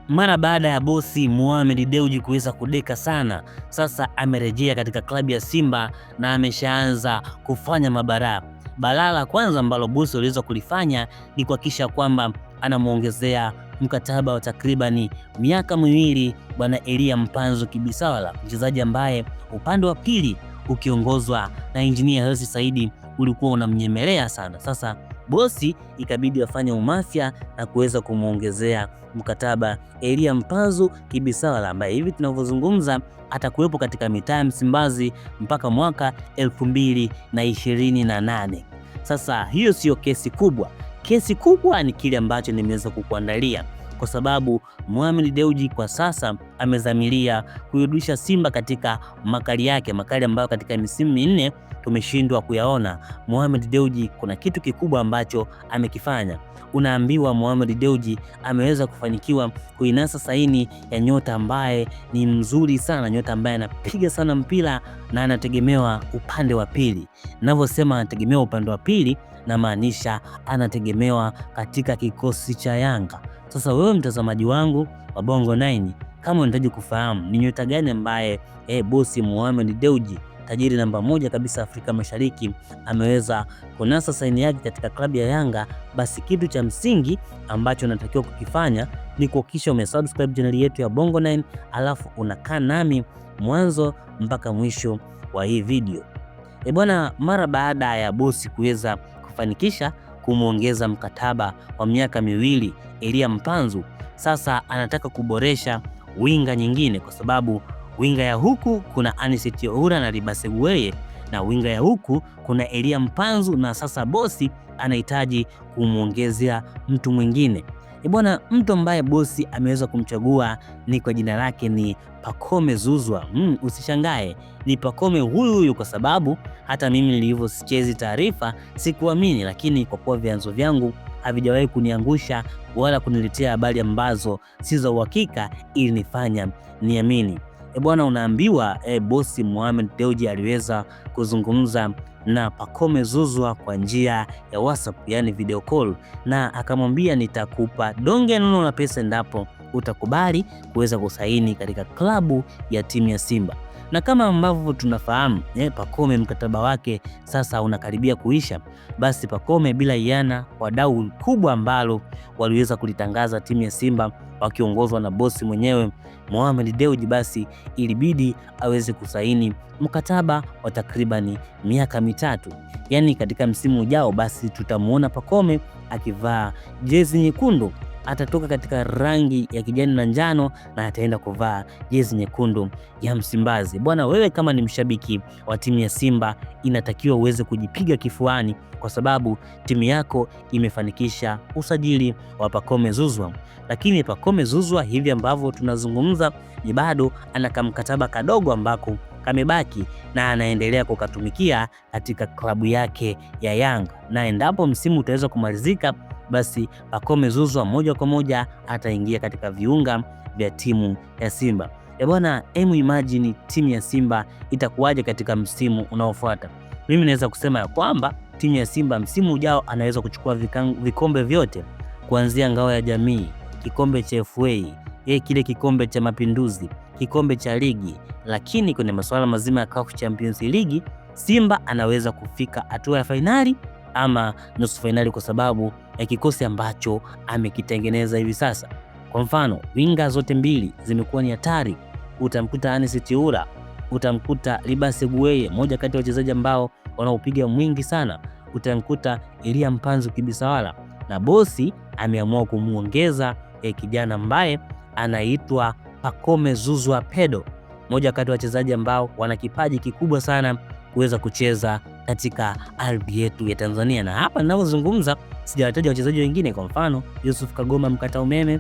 Mara baada ya bosi Mohamed Dewji kuweza kudeka sana, sasa amerejea katika klabu ya Simba na ameshaanza kufanya mabaraa. Balaa la kwanza ambalo bosi aliweza kulifanya ni kuhakikisha kwamba anamuongezea mkataba wa takribani miaka miwili bwana Elia Mpanzu Kibisawala, mchezaji ambaye upande wa pili ukiongozwa na Engineer Hersi Said ulikuwa unamnyemelea sana. Sasa bosi ikabidi afanye umafia na kuweza kumuongezea mkataba Elia Mpanzu Kibisawala ambaye hivi tunavyozungumza atakuwepo katika mitaa ya Msimbazi mpaka mwaka 2028. Sasa hiyo sio kesi kubwa. Kesi kubwa ni kile ambacho nimeweza kukuandalia, kwa sababu Mohamed Dewji kwa sasa amezamilia kuirudisha Simba katika makali yake, makali ambayo katika misimu minne tumeshindwa kuyaona. Mohamed Dewji kuna kitu kikubwa ambacho amekifanya. Unaambiwa Mohamed Dewji ameweza kufanikiwa kuinasa saini ya nyota ambaye ni mzuri sana, nyota ambaye anapiga sana mpira na anategemewa upande wa pili. Ninavyosema anategemewa upande wa pili, na maanisha anategemewa katika kikosi cha Yanga. Sasa wewe mtazamaji wangu wa Bongo 9, kama unahitaji kufahamu ni nyota gani ambaye bosi Mohamed Dewji, tajiri namba moja kabisa Afrika Mashariki, ameweza kunasa saini yake katika klabu ya Yanga, basi kitu cha msingi ambacho unatakiwa kukifanya ni kuhakikisha umesubscribe channel yetu ya Bongo 9, alafu unakaa nami mwanzo mpaka mwisho wa hii video. Bwana, mara baada ya bosi kuweza kufanikisha kumuongeza mkataba wa miaka miwili Elia Mpanzu, sasa anataka kuboresha winga nyingine, kwa sababu winga ya huku kuna Anicet Oura na Libase Gueye, na winga ya huku kuna Elia Mpanzu, na sasa bosi anahitaji kumuongezea mtu mwingine. Bwana, mtu ambaye bosi ameweza kumchagua ni kwa jina lake ni Pacome Zouzoua. Usishangae ni Pacome huyu, kwa sababu hata mimi nilivyosichezi taarifa sikuamini, lakini kwa kuwa vyanzo vyangu havijawahi kuniangusha wala kuniletea habari ambazo si za uhakika ili nifanya niamini. Bwana, unaambiwa bosi Mohamed Dewji aliweza kuzungumza na Pacome Zouzoua kwa njia ya WhatsApp, yani video call, na akamwambia nitakupa donge nono la pesa endapo utakubali kuweza kusaini katika klabu ya timu ya Simba. Na kama ambavyo tunafahamu Pacome mkataba wake sasa unakaribia kuisha, basi Pacome bila iana, wadau kubwa ambalo waliweza kulitangaza timu ya Simba wakiongozwa na bosi mwenyewe Mohamed Dewji, basi ilibidi aweze kusaini mkataba wa takribani miaka mitatu. Yani katika msimu ujao basi tutamuona Pacome akivaa jezi nyekundu, atatoka katika rangi ya kijani na njano na ataenda kuvaa jezi nyekundu ya Msimbazi. Bwana, wewe kama ni mshabiki wa timu ya Simba inatakiwa uweze kujipiga kifuani, kwa sababu timu yako imefanikisha usajili wa Pacome Zouzoua. Lakini Pacome Zouzoua hivi ambavyo tunazungumza ni bado ana mkataba kadogo ambako kamebaki na anaendelea kukatumikia katika klabu yake ya Yanga, na endapo msimu utaweza kumalizika, basi Pacome Zouzoua moja kwa moja ataingia katika viunga vya timu ya Simba. Bwana, imagine timu ya Simba itakuwaje katika msimu unaofuata. Mimi naweza kusema ya kwamba timu ya Simba msimu ujao anaweza kuchukua vikombe vyote, kuanzia ngao ya jamii, kikombe cha FA, kile kikombe cha Mapinduzi, kikombe cha ligi, lakini kwenye masuala mazima ya CAF Champions League Simba anaweza kufika hatua ya fainali ama nusu fainali, kwa sababu ya kikosi ambacho amekitengeneza hivi sasa. Kwa mfano, winga zote mbili zimekuwa ni hatari. Utamkuta Anicet Oura, utamkuta Libase Gueye, moja kati ya wachezaji ambao wanaopiga mwingi sana, utamkuta Elia Mpanzu Kibisawala, na bosi ameamua kumuongeza kijana ambaye anaitwa Pacome Zouzoua Pedo, moja kati ya wachezaji ambao wana kipaji kikubwa sana kuweza kucheza katika ardhi yetu ya Tanzania. Na hapa ninapozungumza sijawataja wachezaji wengine, kwa mfano Yusuf Kagoma mkata umeme,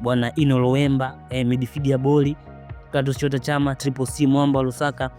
bwana Ino Loemba, midfielder boli, Clatous Chota Chama, Triple C Mwamba wa Lusaka,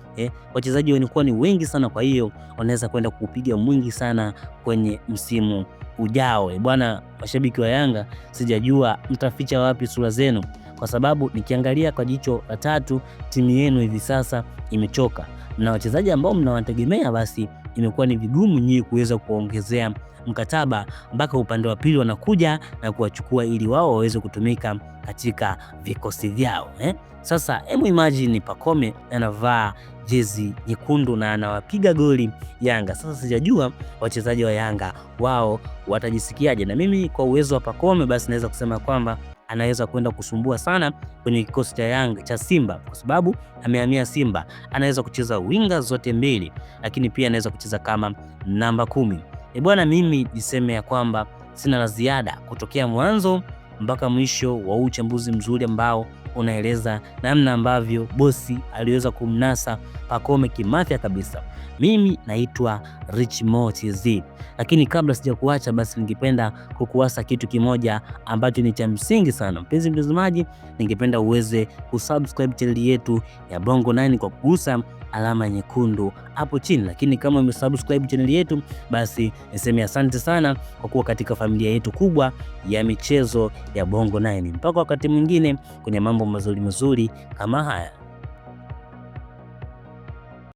wachezaji wanakuwa ni wengi sana, kwa hiyo wanaweza kwenda kupiga mwingi sana kwenye msimu ujao. Bwana, mashabiki wa Yanga sijajua mtaficha wapi sura zenu, kwa sababu nikiangalia kwa jicho la tatu timu yenu hivi sasa imechoka, na wachezaji ambao mnawategemea basi imekuwa ni vigumu nyinyi kuweza kuongezea mkataba mpaka upande wa pili wanakuja na kuwachukua ili wao waweze kutumika katika vikosi vyao. Sasa hebu imagine Pacome anavaa jezi nyekundu na anawapiga goli Yanga. Sasa sijajua wachezaji wa Yanga wao watajisikiaje, na mimi kwa uwezo wa Pacome basi naweza kusema kwamba anaweza kwenda kusumbua sana kwenye kikosi cha Yanga cha Simba, kwa sababu amehamia Simba. Anaweza kucheza winga zote mbili, lakini pia anaweza kucheza kama namba 10. Bwana, mimi niseme ya kwamba sina la ziada kutokea mwanzo mpaka mwisho wa uchambuzi mzuri ambao unaeleza namna ambavyo bosi aliweza kumnasa Pacome kimafia kabisa. Mimi naitwa Rich Mo TZ. Lakini kabla sijakuacha, basi ningependa kukuasa kitu kimoja ambacho ni cha msingi sana. Mpenzi mtazamaji, ningependa uweze kusubscribe channel yetu ya Bongo 9 kwa kugusa alama nyekundu hapo chini. Lakini kama umesubscribe channel yetu, basi niseme asante sana kwa kuwa katika familia yetu kubwa ya michezo ya Bongo 9. Mpaka wakati mwingine kwenye mambo mazuri kama haya.